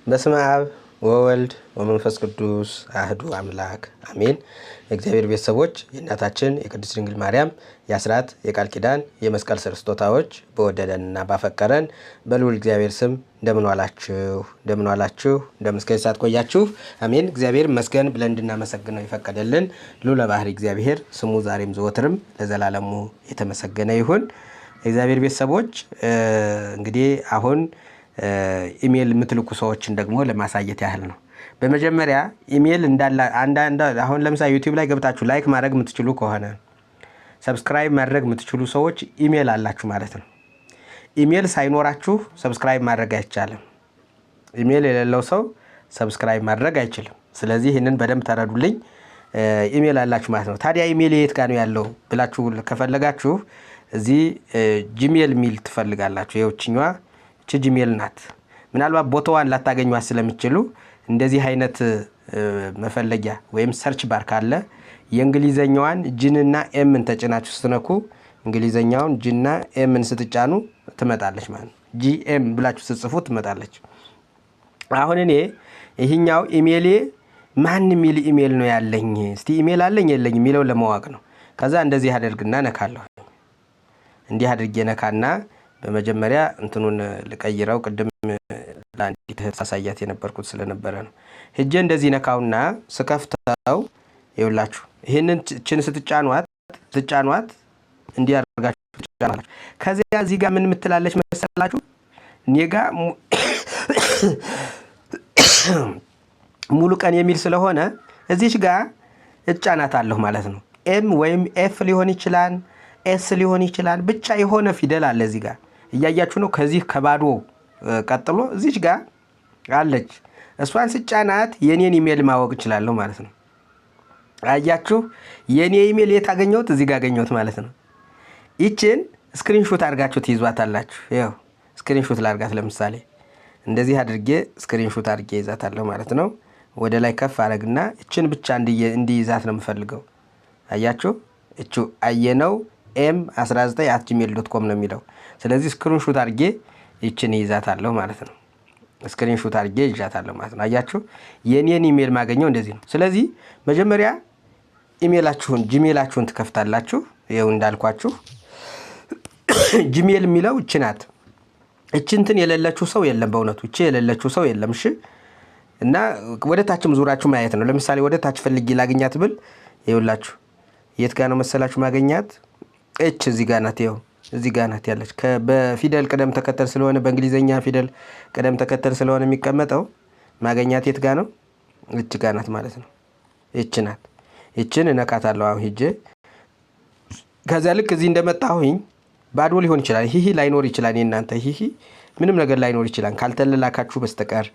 በስመ አብ ወወልድ ወመንፈስ ቅዱስ አህዱ አምላክ አሜን። የእግዚአብሔር ቤተሰቦች የእናታችን የቅድስት ድንግል ማርያም የአስራት የቃል ኪዳን የመስቀል ስር ስጦታዎች በወደደንና ባፈቀረን በልዑል እግዚአብሔር ስም እንደምን ዋላችሁ እንደምን እስከ ሰዓት ቆያችሁ? አሜን። እግዚአብሔር ይመስገን ብለን እንድናመሰግነው የፈቀደልን ልዑለ ባሕሪ እግዚአብሔር ስሙ ዛሬም ዘወትርም ለዘላለሙ የተመሰገነ ይሁን። የእግዚአብሔር ቤተሰቦች እንግዲህ አሁን ኢሜል የምትልኩ ሰዎችን ደግሞ ለማሳየት ያህል ነው። በመጀመሪያ ኢሜል እንዳለ አሁን ለምሳሌ ዩቲዩብ ላይ ገብታችሁ ላይክ ማድረግ የምትችሉ ከሆነ ሰብስክራይብ ማድረግ የምትችሉ ሰዎች ኢሜል አላችሁ ማለት ነው። ኢሜል ሳይኖራችሁ ሰብስክራይብ ማድረግ አይቻልም። ኢሜል የሌለው ሰው ሰብስክራይብ ማድረግ አይችልም። ስለዚህ ይህንን በደንብ ተረዱልኝ። ኢሜል አላችሁ ማለት ነው። ታዲያ ኢሜል የት ጋር ነው ያለው ብላችሁ ከፈለጋችሁ እዚህ ጂሜል ሚል ትፈልጋላችሁ። ይኸውችኛዋ ጂሜል ናት። ምናልባት ቦታዋን ላታገኙት ስለሚችሉ እንደዚህ አይነት መፈለጊያ ወይም ሰርች ባር ካለ የእንግሊዘኛዋን ጂንና ኤምን ተጭናችሁ ስትነኩ እንግሊዘኛውን ጂንና ኤምን ስትጫኑ ትመጣለች ማለት ነው። ጂኤም ብላችሁ ስትጽፉ ትመጣለች። አሁን እኔ ይሄኛው ኢሜል ማን ሚል ኢሜል ነው ያለኝ? እስቲ ኢሜል አለኝ የለኝ የሚለው ለማወቅ ነው። ከዛ እንደዚህ አድርግና ነካለሁ። እንዲህ አድርጌ ነካና በመጀመሪያ እንትኑን ልቀይረው። ቅድም ለአንዲት ተሳሳያት የነበርኩት ስለነበረ ነው። ሄጄ እንደዚህ ነካውና ስከፍተው ይውላችሁ ይሄንን ስትጫኗት እንዲህ አድርጋችሁ ትጫናላችሁ። ከዚያ እዚህ ጋር ምን ምትላለች መሰላችሁ? ኔጋ ሙሉ ቀን የሚል ስለሆነ እዚች ጋር እጫናታለሁ ማለት ነው። ኤም ወይም ኤፍ ሊሆን ይችላል፣ ኤስ ሊሆን ይችላል። ብቻ የሆነ ፊደል አለ እዚህ ጋር እያያችሁ ነው። ከዚህ ከባዶ ቀጥሎ እዚች ጋር አለች። እሷን ስጫናት የኔን ኢሜል ማወቅ እችላለሁ ማለት ነው። አያችሁ የኔ ኢሜል የት አገኘሁት? እዚህ ጋር አገኘሁት ማለት ነው። ይችን ስክሪንሾት አድርጋችሁ ትይዟታላችሁ። ይኸው ስክሪንሾት ላድርጋት። ለምሳሌ እንደዚህ አድርጌ ስክሪንሾት አድርጌ ይዛታለሁ ማለት ነው። ወደ ላይ ከፍ አደርግና እችን ብቻ እንዲይዛት ነው የምፈልገው። አያችሁ እቹ አየነው m19@gmail.com ነው የሚለው። ስለዚህ ስክሪንሾት አድርጌ ይችን ይዛታለሁ ማለት ነው። ስክሪንሾት አድርጌ ይዛታለሁ ማለት ነው። አያችሁ የኔን ኢሜል ማገኘው እንደዚህ ነው። ስለዚህ መጀመሪያ ጂሜላችሁን ትከፍታላችሁ። ይኸው እንዳልኳችሁ ጂሜል የሚለው እቺ ናት። እቺንትን የሌለችው ሰው የለም። በእውነቱ እቺ የሌለችው ሰው የለም። እሺ እና ወደ ታችም ዙራችሁ ማየት ነው። ለምሳሌ ወደ ታች ፈልጌ ላገኛት ብል ይኸውላችሁ የት ጋር ነው መሰላችሁ ማገኛት? እች እዚህ ጋር ናት። ይኸው እዚህ ጋር ናት ያለች። በፊደል ቅደም ተከተል ስለሆነ በእንግሊዘኛ ፊደል ቅደም ተከተል ስለሆነ የሚቀመጠው ማገኛት የት ጋር ነው? እች ጋር ናት ማለት ነው። እች ናት። እችን እነካታለሁ አሁን ሄጄ። ከዛ ልክ እዚህ እንደመጣሁኝ ባዶ ሊሆን ይችላል። ሂሂ ላይኖር ይችላል። የእናንተ ሂሂ ምንም ነገር ላይኖር ይችላል። ካልተላካችሁ በስተቀር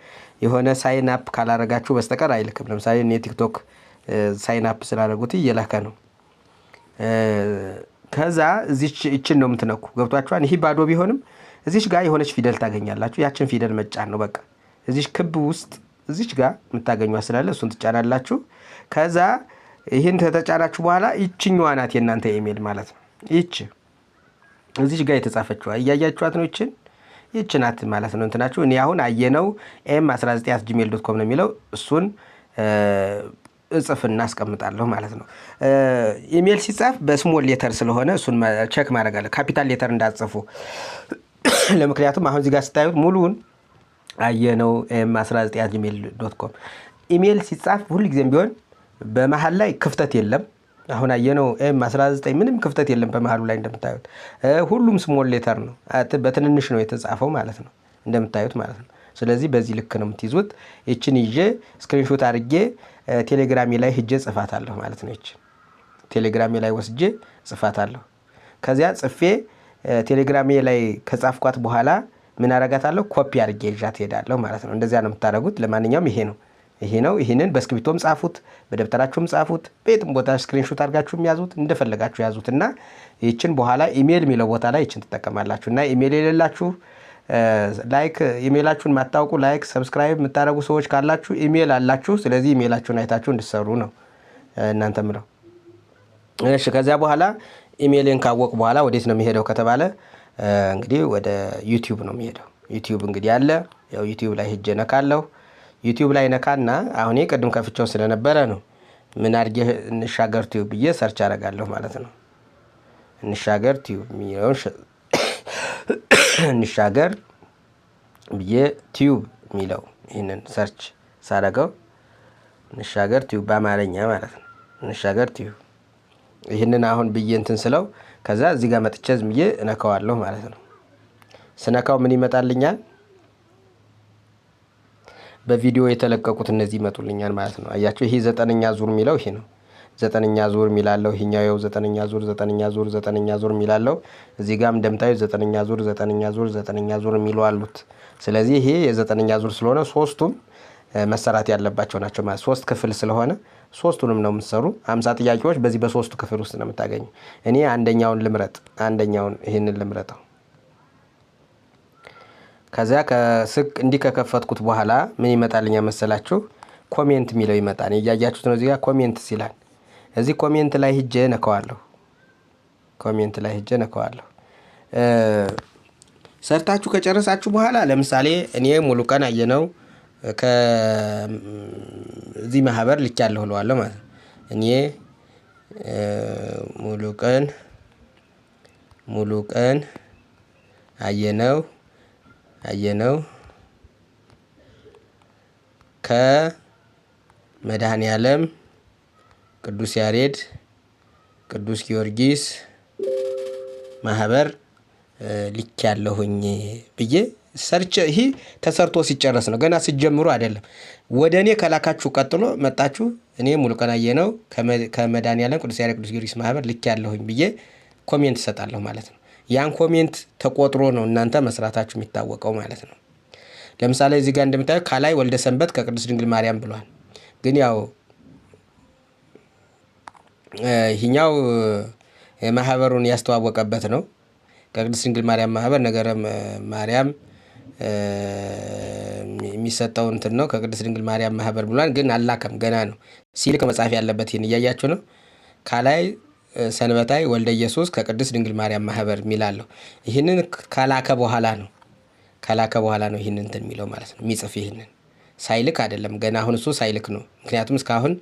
የሆነ ሳይን አፕ ካላረጋችሁ በስተቀር አይልክም። ለምሳሌ እኔ ቲክቶክ ሳይን አፕ ስላደረጉት እየላከ ነው። ከዛ እችን ነው የምትነኩ። ገብቷችኋል? ይሄ ባዶ ቢሆንም እዚች ጋር የሆነች ፊደል ታገኛላችሁ። ያችን ፊደል መጫን ነው በቃ። እዚች ክብ ውስጥ እዚች ጋር የምታገኙት ስላለ እሱን ትጫናላችሁ። ከዛ ይህን ተጫናችሁ በኋላ ይችኛዋ ናት የእናንተ ኢሜል ማለት ነው። ይች እዚች ጋር የተጻፈችዋ እያያችኋት ነው። ይች ናት ማለት ነው እንትናችሁ። እኔ አሁን አየነው m19@gmail.com ነው የሚለው። እሱን እጽፍና አስቀምጣለሁ ማለት ነው። ኢሜል ሲጻፍ በስሞል ሌተር ስለሆነ እሱን ቼክ ማድረግ አለ። ካፒታል ሌተር እንዳትጽፉ። ለምክንያቱም አሁን እዚህ ጋር ስታዩት ሙሉውን አየነው m19@gmail.com ኢሜል ሲጻፍ ሁልጊዜም ቢሆን በመሃል ላይ ክፍተት የለም። አሁን አየነው m19 ምንም ክፍተት የለም በመሃሉ ላይ እንደምታዩት። ሁሉም ስሞል ሌተር ነው፣ በትንንሽ ነው የተጻፈው ማለት ነው እንደምታዩት ማለት ነው። ስለዚህ በዚህ ልክ ነው የምትይዙት። እቺን ይዤ ስክሪንሾት አድርጌ ቴሌግራሚ ላይ ሄጄ ጽፋታለሁ ማለት ነው። እቺ ቴሌግራሚ ላይ ወስጄ ጽፋታለሁ። ከዚያ ጽፌ ቴሌግራሚ ላይ ከጻፍኳት በኋላ ምን አረጋታለሁ? ኮፒ አድርጌ ይዣት ሄዳለሁ ማለት ነው። እንደዚያ ነው የምታደርጉት። ለማንኛውም ይሄ ነው። ይሄንን በስክሪፕቶም ጻፉት፣ በደብተራችሁም ጻፉት፣ በየትም ቦታ ስክሪንሾት አድርጋችሁም ያዙት፣ እንደፈለጋችሁ ያዙትና ይችን በኋላ ኢሜል የሚለው ቦታ ላይ ይችን ትጠቀማላችሁ። እና ኢሜል የሌላችሁ ላይክ ኢሜላችሁን ማታውቁ ላይክ ሰብስክራይብ የምታደርጉ ሰዎች ካላችሁ ኢሜል አላችሁ። ስለዚህ ኢሜላችሁን አይታችሁ እንድትሰሩ ነው እናንተ ምለው። እሺ ከዚያ በኋላ ኢሜልን ካወቁ በኋላ ወዴት ነው የሚሄደው ከተባለ እንግዲህ ወደ ዩቲዩብ ነው የሚሄደው። ዩቲዩብ እንግዲህ አለ። ያው ዩቲዩብ ላይ ሄጄ ነካለሁ። ዩቲዩብ ላይ ነካና አሁን ቅድም ከፍቼው ስለነበረ ነው ምን አድርጌ እንሻገር ቲዩብ ብዬ ሰርች አደርጋለሁ ማለት ነው። እንሻገር ቲዩብ የሚለውን እንሻገር ብዬ ቲዩብ የሚለው ይህንን ሰርች ሳደርገው እንሻገር ቲዩብ በአማርኛ ማለት ነው። እንሻገር ቲዩብ ይህንን አሁን ብዬ እንትን ስለው ከዛ እዚህ ጋር መጥቼ ዝም ብዬ እነካዋለሁ ማለት ነው። ስነካው ምን ይመጣልኛል? በቪዲዮ የተለቀቁት እነዚህ ይመጡልኛል ማለት ነው። አያችሁ ይሄ 9ኛ ዙር የሚለው ይሄ ነው። 9ኛ ዙር የሚላለው ይሄኛው ያው 9ኛ ዙር 9ኛ ዙር 9ኛ ዙር የሚላለው እዚህ ጋርም እንደምታዩት 9ኛ ዙር 9ኛ ዙር 9ኛ ዙር የሚሉ አሉት። ስለዚህ ይሄ የ9ኛ ዙር ስለሆነ ሶስቱም መሰራት ያለባቸው ናቸው ማለት 3 ክፍል ስለሆነ ሶስቱንም ነው የምትሰሩ። 50 ጥያቄዎች በዚህ በሶስቱ ክፍል ውስጥ ነው የምታገኙ። እኔ አንደኛውን ልምረጥ፣ አንደኛውን ይሄንን ልምረጠው። ከዛ እንዲህ ከከፈትኩት በኋላ ምን ይመጣልኛ መሰላችሁ? ኮሜንት የሚለው ይመጣል። እያያችሁት ነው። እዚህ ጋር ኮሜንት ሲላል እዚህ ኮሜንት ላይ ሄጄ ነካዋለሁ። ኮሜንት ላይ ሄጄ ነካዋለሁ። ሰርታችሁ ከጨረሳችሁ በኋላ ለምሳሌ እኔ ሙሉ ቀን አየነው ከዚህ ማህበር ልቻለሁ እለዋለሁ ማለት ነው። እኔ ሙሉ ቀን አየነው ከመድኃኔዓለም ቅዱስ ያሬድ ቅዱስ ጊዮርጊስ ማህበር ልቻለሁኝ ብዬ ሰርች። ይሄ ተሰርቶ ሲጨረስ ነው፣ ገና ሲጀምሩ አይደለም። ወደኔ ከላካችሁ ቀጥሎ መጣችሁ እኔ ሙሉ ቀን አየነው ከመድኃኔዓለም ቅዱስ ያሬድ ቅዱስ ጊዮርጊስ ማህበር ልቻለሁኝ ብዬ ኮሜንት እሰጣለሁ ማለት ነው። ያን ኮሜንት ተቆጥሮ ነው እናንተ መስራታችሁ የሚታወቀው ማለት ነው። ለምሳሌ እዚህ ጋር እንደምታዩ ካላይ ወልደ ሰንበት ከቅዱስ ድንግል ማርያም ብሏል። ግን ያው ይሄኛው ማህበሩን ያስተዋወቀበት ነው። ከቅዱስ ድንግል ማርያም ማህበር ነገረ ማርያም የሚሰጠው እንትን ነው። ከቅዱስ ድንግል ማርያም ማህበር ብሏል። ግን አላከም፣ ገና ነው። ሲልክ መጻፍ ያለበት ይሄን እያያችሁ ነው። ካላይ ሰንበታይ ወልደ ኢየሱስ ከቅዱስ ድንግል ማርያም ማህበር የሚላለው ይህንን ካላከ በኋላ ነው ይህንን እንትን የሚለው ማለት ነው። የሚጽፍ ይህንን ሳይልክ አይደለም ገና። አሁን እሱ ሳይልክ ነው። ምክንያቱም እስካሁን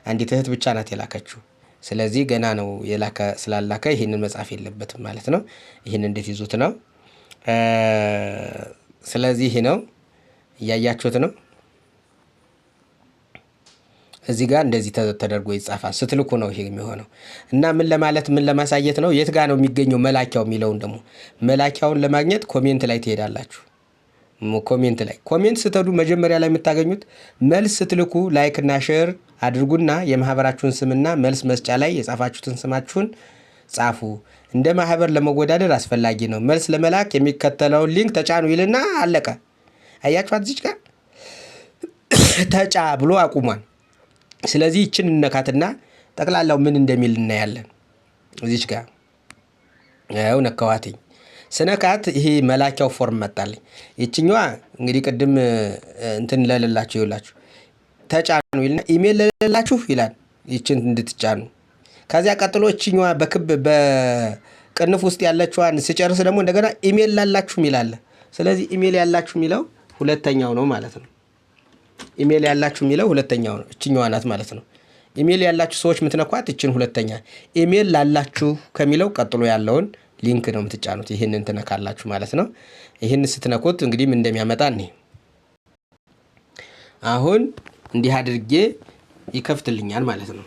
አንዲት እህት ብቻ ናት የላከችው። ስለዚህ ገና ነው የላከ። ስላላከ ይህንን መጻፍ የለበትም ማለት ነው። ይህንን እንዴት ይዙት ነው። ስለዚህ ይህ ነው እያያችሁት ነው። እዚህ ጋር እንደዚህ ተደርጎ ይጻፋል። ስትልኩ ነው ይሄ የሚሆነው። እና ምን ለማሳየት ነው የት ጋር ነው የሚገኘው መላኪያው የሚለውን ደግሞ መላኪያውን ለማግኘት ኮሜንት ላይ ትሄዳላችሁ። ኮሜንት ስትሄዱ መጀመሪያ ላይ የምታገኙት መልስ ስትልኩ ላይክ እና ሼር አድርጉና የማህበራችሁን ስምና መልስ መስጫ ላይ የጻፋችሁትን ስማችሁን ጻፉ። እንደ ማህበር ለመወዳደር አስፈላጊ ነው። መልስ ለመላክ የሚከተለውን ሊንክ ተጫኑ ይልና አለቀ። አያችኋት እዚች ጋር ተጫ ብሎ አቁሟል። ስለዚህ ይችን እነካትና ጠቅላላው ምን እንደሚል እናያለን። እዚች ጋር ያው ነካዋትኝ። ስነካት ይሄ መላኪያው ፎርም መጣልኝ። ይችኛዋ እንግዲህ ቅድም እንትን ለሌላችሁ ይውላችሁ ተጫኑ ይልና ኢሜል ለሌላችሁ ይላል። ይችን እንድትጫኑ ከዚያ ቀጥሎ ይችኛዋ በክብ በቅንፍ ውስጥ ያለችዋን ሲጨርስ ደግሞ እንደገና ኢሜል ላላችሁ ይላል። ስለዚህ ኢሜል ያላችሁ የሚለው ሁለተኛው ነው ማለት ነው። ኢሜል ያላችሁ የሚለው ሁለተኛው ነው። እችኛዋ ናት ማለት ነው። ኢሜል ያላችሁ ሰዎች የምትነኳት እችን ሁለተኛ። ኢሜል ላላችሁ ከሚለው ቀጥሎ ያለውን ሊንክ ነው የምትጫኑት። ይህንን ትነካላችሁ ማለት ነው። ይህን ስትነኩት እንግዲህ ምን እንደሚያመጣ እኔ አሁን እንዲህ አድርጌ ይከፍትልኛል ማለት ነው።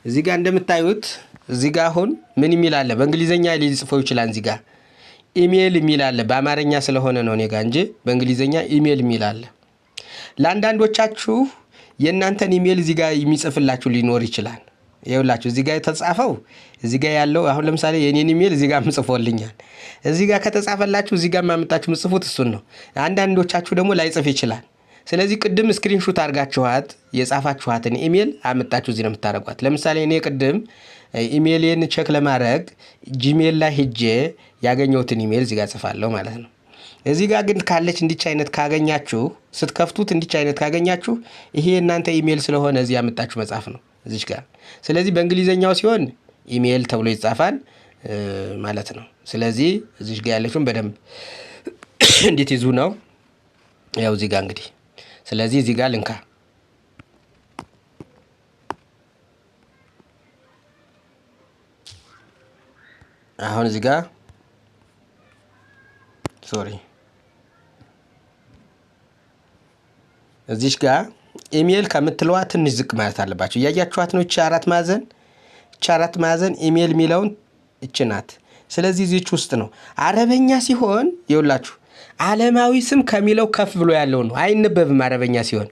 እዚህ ጋር እንደምታዩት እዚህ ጋር አሁን ምን የሚል አለ? በእንግሊዘኛ ሊጽፈው ይችላል። እዚህ ጋር ኢሜል የሚል አለ። በአማርኛ ስለሆነ ነው እኔ ጋር እንጂ በእንግሊዘኛ ኢሜል የሚል አለ። ለአንዳንዶቻችሁ የእናንተን ኢሜል እዚህ ጋር የሚጽፍላችሁ ሊኖር ይችላል። ይኸውላችሁ እዚህ ጋር የተጻፈው እዚህ ጋር ያለው አሁን ለምሳሌ የኔን ኢሜል እዚህ ጋር ምጽፎልኛል። እዚህ ጋር ከተጻፈላችሁ እዚህ ጋር ማምጣችሁ ምጽፉት እሱን ነው። አንዳንዶቻችሁ ደግሞ ላይጽፍ ይችላል። ስለዚህ ቅድም ስክሪንሾት አድርጋችኋት የጻፋችኋትን ኢሜል አመጣችሁ እዚህ ነው የምታረጓት። ለምሳሌ እኔ ቅድም ኢሜልን ቼክ ለማድረግ ጂሜል ላይ ሄጄ ያገኘሁትን ኢሜል እዚህ ጋር ጽፋለሁ ማለት ነው። እዚህ ጋር ግን ካለች እንዲች አይነት ካገኛችሁ ስትከፍቱት እንዲች አይነት ካገኛችሁ ይሄ እናንተ ኢሜል ስለሆነ እዚህ አመጣችሁ መጻፍ ነው እዚች ጋር። ስለዚህ በእንግሊዘኛው ሲሆን ኢሜል ተብሎ ይጻፋል ማለት ነው። ስለዚህ እዚች ጋር ያለችውን በደንብ እንዴት ይዙ ነው። ያው እዚህ ጋር እንግዲህ ስለዚህ እዚህ ጋር ልንካ። አሁን እዚህ ጋር እዚህ ጋር ኢሜል ከምትለዋ ትንሽ ዝቅ ማለት አለባችሁ። እያያችኋት ነው። እቺ አራት ማዕዘን ኢሜል የሚለውን እቺ ናት። ስለዚህ እዚች ውስጥ ነው። አረበኛ ሲሆን ይኸውላችሁ ዓለማዊ ስም ከሚለው ከፍ ብሎ ያለው ነው። አይነበብም አረበኛ ሲሆን።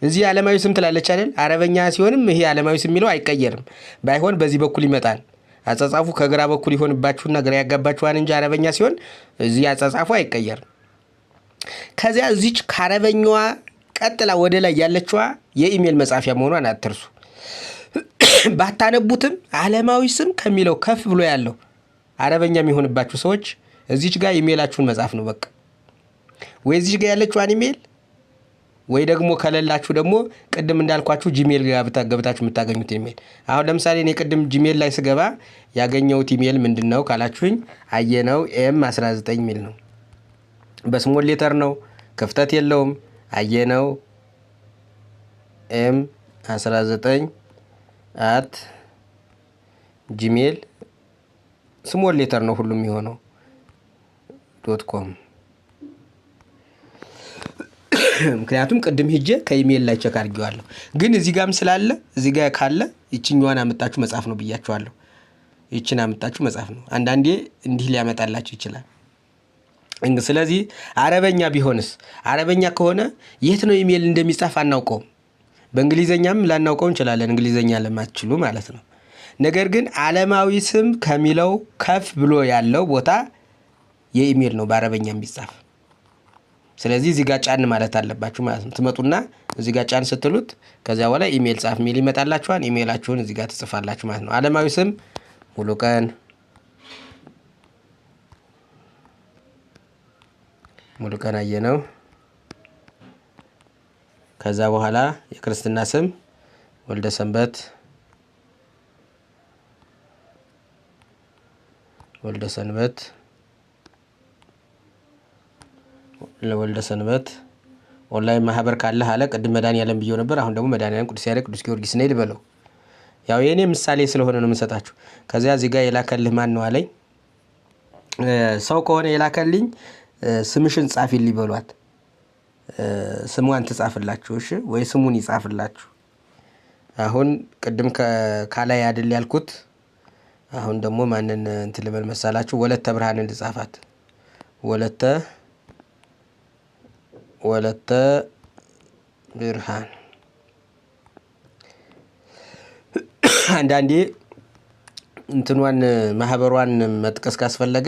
እዚህ ዓለማዊ ስም ትላለች አይደል? አረበኛ ሲሆንም ይሄ ዓለማዊ ስም የሚለው አይቀየርም። ባይሆን በዚህ በኩል ይመጣል። አጻጻፉ ከግራ በኩል ይሆንባችሁና ግራ ያጋባችኋል እንጂ አረበኛ ሲሆን እዚህ አጻጻፉ አይቀየርም። ከዚያ እዚች ከአረበኛዋ ቀጥላ ወደ ላይ ያለችዋ የኢሜል መጻፊያ መሆኗን አትርሱ። ባታነቡትም ዓለማዊ ስም ከሚለው ከፍ ብሎ ያለው አረበኛ የሚሆንባችሁ ሰዎች እዚች ጋር ኢሜላችሁን መጻፍ ነው በቃ። ወይ እዚች ጋር ያለችዋን ኢሜል ወይ ደግሞ ከሌላችሁ ደግሞ ቅድም እንዳልኳችሁ ጂሜል ጋር ገብታችሁ የምታገኙት ኢሜል። አሁን ለምሳሌ እኔ ቅድም ጂሜል ላይ ስገባ ያገኘሁት ኢሜል ምንድነው ካላችሁኝ አየነው M19 ሚል ነው። በስሞል ሌተር ነው፣ ክፍተት የለውም። አየነው M19 @gmail ስሞል ሌተር ነው ሁሉም የሚሆነው .com። ምክንያቱም ቅድም ሄጄ ከኢሜል ላይ ቼክ አድርጌዋለሁ። ግን እዚህ ጋርም ስላለ እዚህ ጋር ካለ ይችኛዋን አመጣችሁ መጻፍ ነው ብያችኋለሁ። ይችን አመጣችሁ መጻፍ ነው። አንዳንዴ እንዲህ ሊያመጣላችሁ ይችላል። ስለዚህ አረበኛ ቢሆንስ? አረበኛ ከሆነ የት ነው ኢሜል እንደሚጻፍ አናውቀውም። በእንግሊዘኛም ላናውቀው እንችላለን፣ እንግሊዘኛ ለማትችሉ ማለት ነው። ነገር ግን ዓለማዊ ስም ከሚለው ከፍ ብሎ ያለው ቦታ የኢሜል ነው በአረበኛ የሚጻፍ። ስለዚህ እዚህ ጋር ጫን ማለት አለባችሁ ማለት ነው። ትመጡና እዚህ ጋር ጫን ስትሉት ከዚያ በኋላ ኢሜል ጻፍ ሚል ይመጣላችኋል። ኢሜላችሁን እዚህ ጋር ትጽፋላችሁ ማለት ነው። ዓለማዊ ስም ሙሉቀን አየነው። ከዛ በኋላ የክርስትና ስም ወልደ ሰንበት ኦንላይን ማህበር ካለህ አለ። ቅድም መድኃኒዓለም ብዬው ነበር። አሁን ደግሞ መድኃኒዓለም ቅዱስ ያሬድ ቅዱስ ጊዮርጊስ ነኝ ልበለው። ያው የኔ ምሳሌ ስለሆነ ነው የምሰጣችሁ። ከዚያ እዚህ ጋር የላከልህ ማን ነው አለኝ። ሰው ከሆነ የላከልኝ ስምሽን ጻፊልኝ በሏት። ስሟን ትጻፍላችሁ እሺ፣ ወይ ስሙን ይጻፍላችሁ። አሁን ቅድም ካላይ አይደል ያልኩት። አሁን ደግሞ ማንን እንትን ልበል መሰላችሁ? ወለተ ብርሃንን ልጻፋት። ወለተ ብርሃን። አንዳንዴ እንትኗን ማህበሯን መጥቀስ ካስፈለገ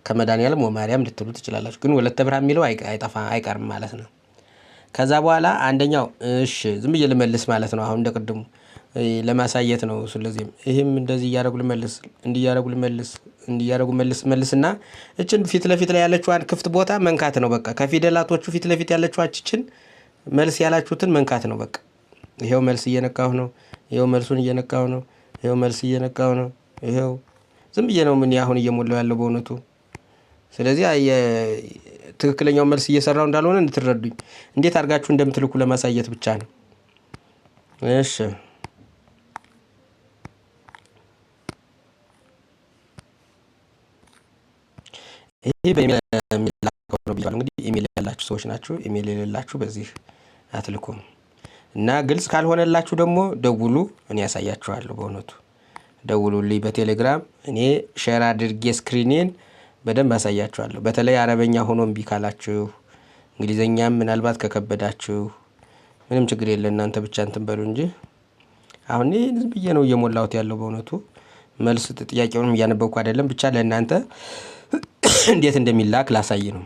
ከመድኃኒዓለም ወማርያም ልትሉ ትችላላችሁ። ግን ወለተ ብርሃን የሚለው አይቀርም ማለት ነው። ከዛ በኋላ አንደኛው እሺ ዝም ብዬ ልመልስ ማለት ነው። አሁን እንደቅድሙ ለማሳየት ነው። ስለዚህ ይሄም እንደዚህ እያደረጉ ልመልስ፣ እንዲያደርጉ መልስና እችን ፊት ለፊት ላይ ያለችዋን ክፍት ቦታ መንካት ነው በቃ። ከፊደላቶቹ ፊት ለፊት ያለችዋችን መልስ ያላችሁትን መንካት ነው በቃ። ይሄው መልስ እየነካሁ ነው። ይሄው መልሱን እየነካሁ ነው። ይሄው መልስ እየነካሁ ነው። ይሄው ዝም ብዬ ነው ምን አሁን እየሞላው ያለው በእውነቱ። ስለዚህ ትክክለኛው መልስ እየሰራው እንዳልሆነ እንድትረዱኝ እንዴት አድርጋችሁ እንደምትልኩ ለማሳየት ብቻ ነው። እሺ ይሄ በኢሜል የሚላከው ነው ብያለሁ። እንግዲህ ኢሜል ያላችሁ ሰዎች ናችሁ። ኢሜል የሌላችሁ በዚህ አትልኩም። እና ግልጽ ካልሆነላችሁ ደግሞ ደውሉ፣ እኔ ያሳያችኋለሁ። በእውነቱ ደውሉልኝ በቴሌግራም። እኔ ሼር አድርጌ ስክሪኔን በደንብ አሳያችኋለሁ። በተለይ አረበኛ ሆኖ እምቢ ካላችሁ፣ እንግሊዘኛም ምናልባት ከከበዳችሁ ምንም ችግር የለም። እናንተ ብቻ እንትን በሉ እንጂ አሁን ዝም ብዬ ነው እየሞላሁት ያለው በእውነቱ። መልስ ጥያቄውንም እያነበብኩ አይደለም፣ ብቻ ለእናንተ እንዴት እንደሚላክ ላሳይ ነው።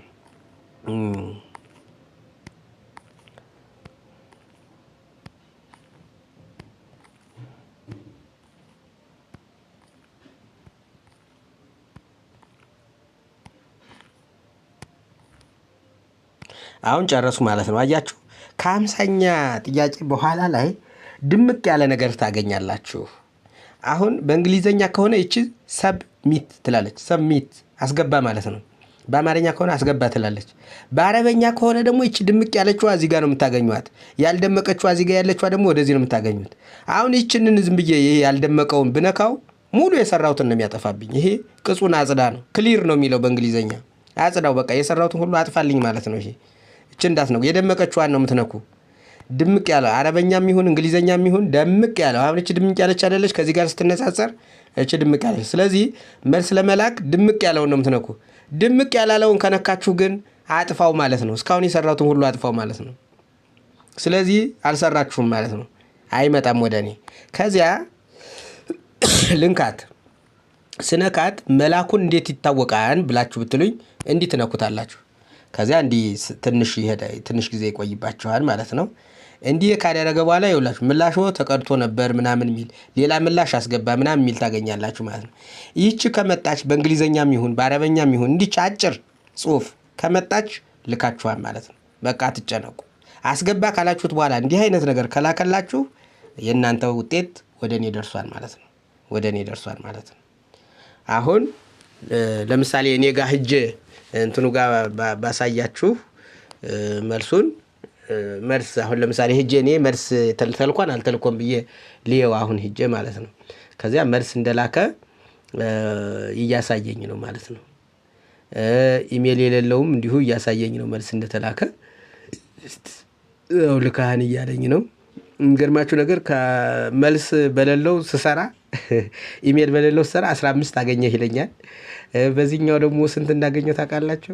አሁን ጨረሱ ማለት ነው። አያችሁ ከ50ኛ ጥያቄ በኋላ ላይ ድምቅ ያለ ነገር ታገኛላችሁ። አሁን በእንግሊዘኛ ከሆነ እቺ ሰብሚት ትላለች። ሰብሚት አስገባ ማለት ነው። በአማርኛ ከሆነ አስገባ ትላለች። በአረበኛ ከሆነ ደግሞ ይቺ ድምቅ ያለችዋ እዚህ ጋር ነው የምታገኙት። ያልደመቀችዋ እዚህ ጋር ያለችዋ ደግሞ ወደዚህ ነው የምታገኙት። አሁን ይችንን ዝም ብዬ ይሄ ያልደመቀውን ብነካው ሙሉ የሰራሁትን ነው የሚያጠፋብኝ። ይሄ ቅጹን አጽዳ ነው፣ ክሊር ነው የሚለው በእንግሊዘኛ። አጽዳው በቃ የሰራሁትን ሁሉ አጥፋልኝ ማለት ነው። ይሄ እቺ እንዳት ነው የደመቀችዋን ነው የምትነኩ። ድምቅ ያለው አረበኛም ይሁን እንግሊዘኛም ይሁን ደምቅ ያለው አሁን እቺ ድምቅ ያለች አይደለች ከዚህ ጋር ስትነጻጸር እቺ ድምቅ ያለች። ስለዚህ መልስ ለመላክ ድምቅ ያለውን ነው የምትነኩ። ድምቅ ያላለውን ከነካችሁ ግን አጥፋው ማለት ነው። እስካሁን የሰራሁትን ሁሉ አጥፋው ማለት ነው። ስለዚህ አልሰራችሁም ማለት ነው። አይመጣም ወደ እኔ። ከዚያ ልንካት ስነካት መላኩን እንዴት ይታወቃል ብላችሁ ብትሉኝ እንዲህ ትነኩታላችሁ። ከዚያ እንዲህ ትንሽ ጊዜ ይቆይባችኋል ማለት ነው። እንዲህ ካደረገ በኋላ ይውላችሁ ምላሾ ተቀድቶ ነበር ምናምን ሚል ሌላ ምላሽ አስገባ ምናምን ሚል ታገኛላችሁ ማለት ነው። ይህች ከመጣች በእንግሊዘኛም ይሁን በአረበኛም ይሁን እንዲህ አጭር ጽሁፍ ከመጣች ልካችኋል ማለት ነው። በቃ አትጨነቁ። አስገባ ካላችሁት በኋላ እንዲህ አይነት ነገር ከላከላችሁ የእናንተ ውጤት ወደ እኔ ደርሷል ማለት ነው። ወደ እኔ ደርሷል ማለት ነው። አሁን ለምሳሌ እኔ ጋር ሂጄ እንትኑ ጋር ባሳያችሁ መልሱን መልስ አሁን ለምሳሌ ሂጄ እኔ መልስ ተልኳን አልተልኮም ብዬ ልየው አሁን ሂጄ ማለት ነው። ከዚያ መልስ እንደላከ እያሳየኝ ነው ማለት ነው። ኢሜል የሌለውም እንዲሁ እያሳየኝ ነው መልስ እንደተላከ ልካህን እያለኝ ነው። እንገርማችሁ ነገር ከመልስ በሌለው ስሰራ ኢሜል በሌለው ስሰራ 15 አገኘህ ይለኛል። በዚህኛው ደግሞ ስንት እንዳገኘው ታውቃላችሁ?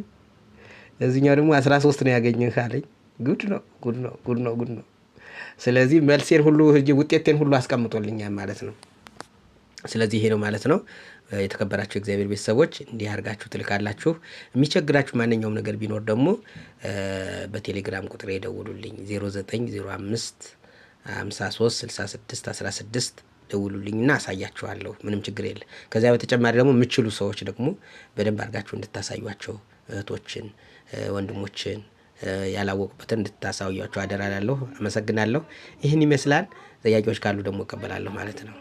እዚህኛው ደግሞ 13 ነው ያገኘህ አለኝ። ጉድ ነው። ስለዚህ መልሴን ሁሉ ውጤቴን ሁሉ አስቀምጦልኛል ማለት ነው። ስለዚህ ይሄ ነው ማለት ነው። የተከበራችሁ እግዚአብሔር ቤተሰቦች እንዲህ አድርጋችሁ ትልካላችሁ። የሚቸግራችሁ ማንኛውም ነገር ቢኖር ደግሞ በቴሌግራም ቁጥሬ ደውሉልኝ 0905 53 66 16 ደውሉልኝና አሳያችኋለሁ። ምንም ችግር የለም። ከዚያ በተጨማሪ ደግሞ የምትችሉ ሰዎች ደግሞ በደንብ አድርጋችሁ እንድታሳዩአቸው እህቶችን፣ ወንድሞችን ያላወቁበትን እንድታሳዩአቸው አደራ እላለሁ። አመሰግናለሁ። ይህን ይመስላል። ጥያቄዎች ካሉ ደግሞ እቀበላለሁ ማለት ነው።